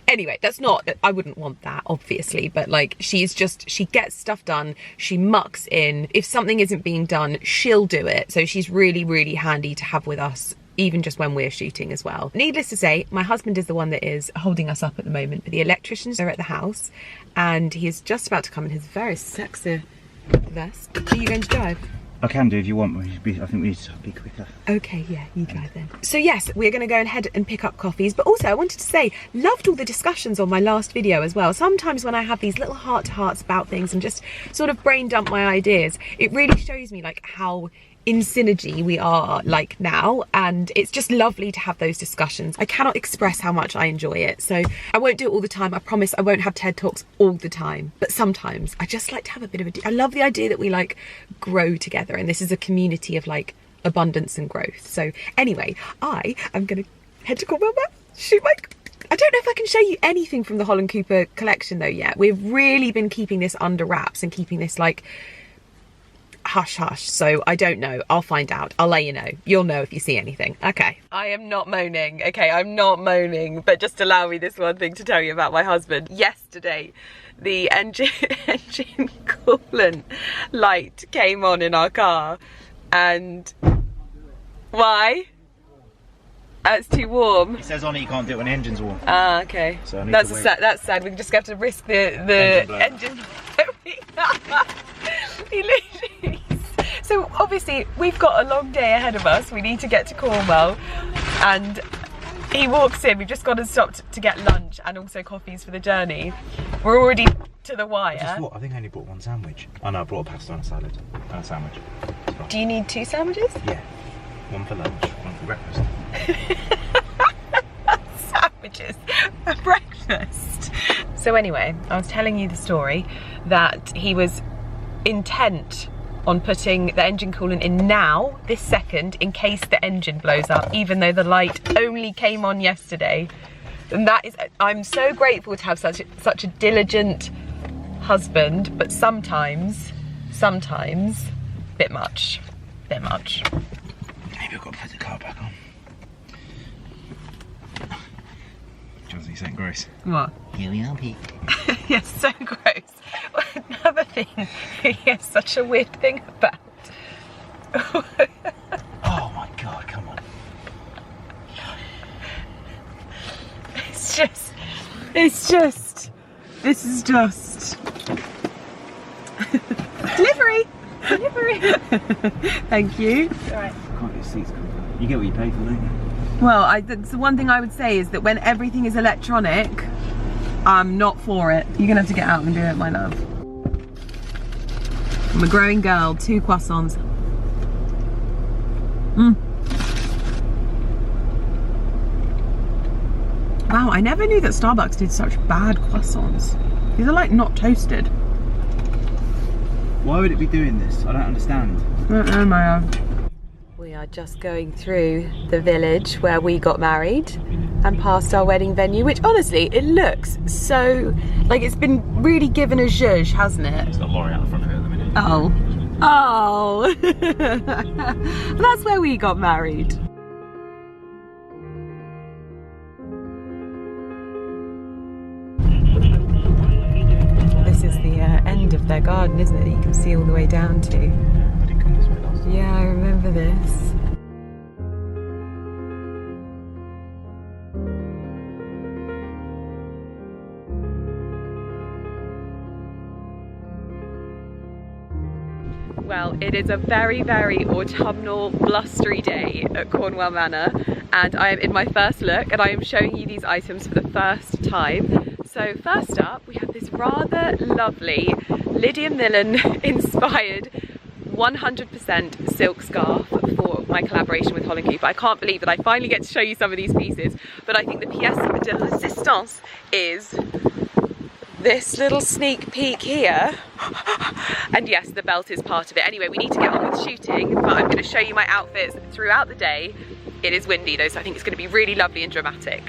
anyway, that's not, I wouldn't want that, obviously, but like she gets stuff done, she mucks in. If something isn't being done, she'll do it. So she's really, really handy to have with us, even just when we're shooting as well. Needless to say, my husband is the one that is holding us up at the moment, but the electricians are at the house, and he is just about to come in his very sexy vest. Are you going to drive? I can do if you want, I think we need to be quicker. Okay, yeah, you drive then. So yes, we're going to go ahead and pick up coffees, but also I wanted to say, loved all the discussions on my last video as well. Sometimes when I have these little heart-to-hearts about things and just sort of brain dump my ideas, it really shows me like how in synergy we are like now, and it's just lovely to have those discussions. I cannot express how much I enjoy it. So I won't do it all the time, I promise. I won't have TED Talks all the time, but sometimes I just like to have a bit of I love the idea that we like grow together, and this is a community of like abundance and growth. So anyway, I am gonna head to Cornwell, shoot my I don't know if I can show you anything from the Holland Cooper collection though yet. We've really been keeping this under wraps and keeping this like hush hush, so I don't know. I'll find out. I'll let you know. You'll know if you see anything. Okay. I am not moaning. Okay, I'm not moaning, but just allow me this one thing to tell you about my husband. Yesterday, the engine coolant light came on in our car, and why? It's too warm. It says on it you can't do it when the engine's warm. Ah, okay. So that's sad. We just have to risk the engine blowing. He literally. So obviously we've got a long day ahead of us. We need to get to Cornwell, and he walks in. We've just got to stop to get lunch and also coffees for the journey. We're already to the wire. I think I only brought one sandwich. Oh no, I brought a pasta and a salad and a sandwich. Do you need 2 sandwiches? Yeah. One for lunch, one for breakfast. Sandwiches for breakfast. So anyway, I was telling you the story that he was intent on putting the engine coolant in now, this second, in case the engine blows up, even though the light only came on yesterday. And that is, I'm so grateful to have such a diligent husband, but sometimes, bit much. Maybe I've got to put the car back on. Johnson, saying gross. What? Here we are, Pete. Yes, so gross. Another thing he has such a weird thing about. Oh my god, come on. This is just. Delivery! Thank you. Alright. Can't get seats comfortable. You get what you pay for, don't you? Well, that's the one thing I would say is that when everything is electronic, I'm not for it. You're gonna have to get out and do it, my love. I'm a growing girl, 2 croissants. Wow, I never knew that Starbucks did such bad croissants. These are like not toasted. Why would it be doing this? I don't understand. I don't know, my love. We are just going through the village where we got married and past our wedding venue, which honestly, it looks so, like it's been really given a zhuzh, hasn't it? It's got a lorry out the front of it at the minute. Oh. That's where we got married. This is the end of their garden, isn't it? That you can see all the way down to. I didn't come this way last time. Yeah, I remember this. Well, it is a very, very autumnal, blustery day at Cornwell Manor, and I am in my first look, and I am showing you these items for the first time. So first up, we have this rather lovely Lydia Millen inspired 100% silk scarf for my collaboration with Holland Cooper. I can't believe that I finally get to show you some of these pieces, but I think the pièce de résistance is this little sneak peek here. And yes, the belt is part of it. Anyway, we need to get on with shooting, but I'm going to show you my outfits throughout the day. It is windy though, so I think it's going to be really lovely and dramatic.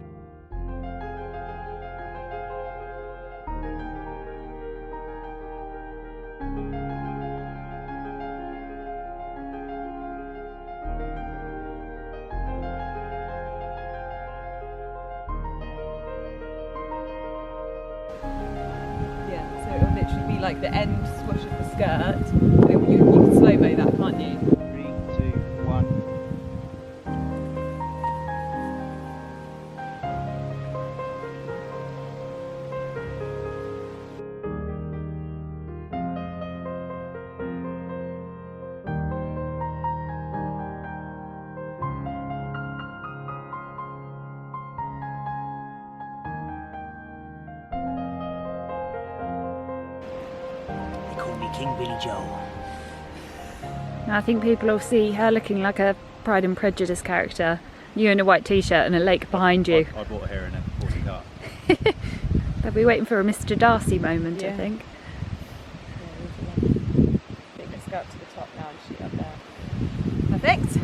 It'll literally be like the end swoosh of the skirt. You can slow-mo that, can't you? 3, 2, 1. Call me King Billy Joel. I think people will see her looking like a Pride and Prejudice character. You in a white t-shirt and a lake behind you. I brought her in a 40 car. They'll be waiting for a Mr. Darcy moment, I think. Take this skirt to the top now and shoot up there. Perfect.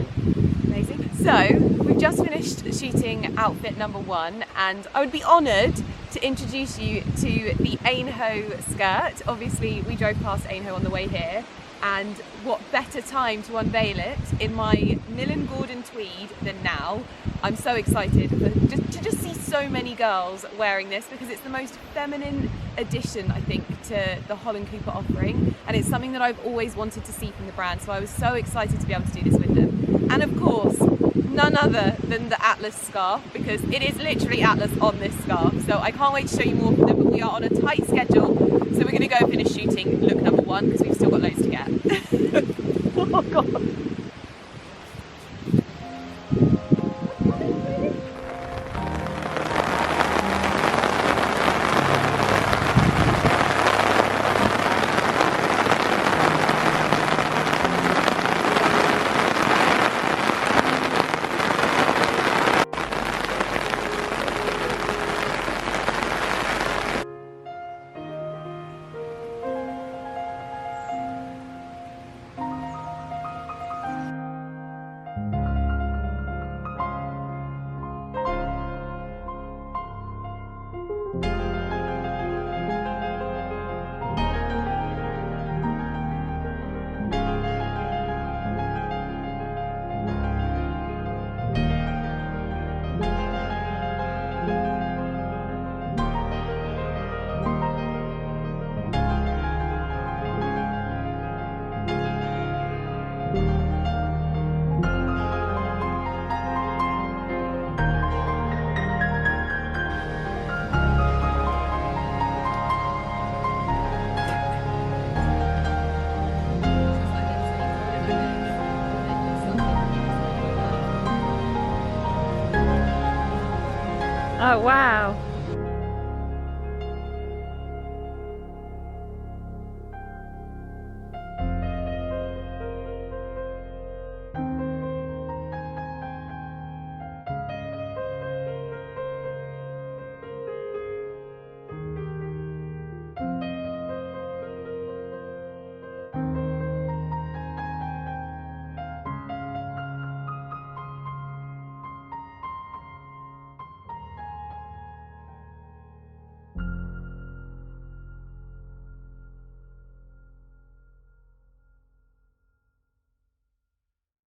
Amazing. So, we've just finished shooting outfit number 1, and I would be honoured to introduce you to the Ainhoe skirt. Obviously, we drove past Ainhoe on the way here, and what better time to unveil it in my Millen Gordon tweed than now. I'm so excited to just see so many girls wearing this, because it's the most feminine addition, I think, to the Holland Cooper offering, and it's something that I've always wanted to see from the brand, so I was so excited to be able to do this with them. And of course, none other than the Atlas scarf, because it is literally Atlas on this scarf. So I can't wait to show you more from them, but we are on a tight schedule. So we're going to go and finish shooting look number 1, because we've still got loads to get. Oh God. Oh wow!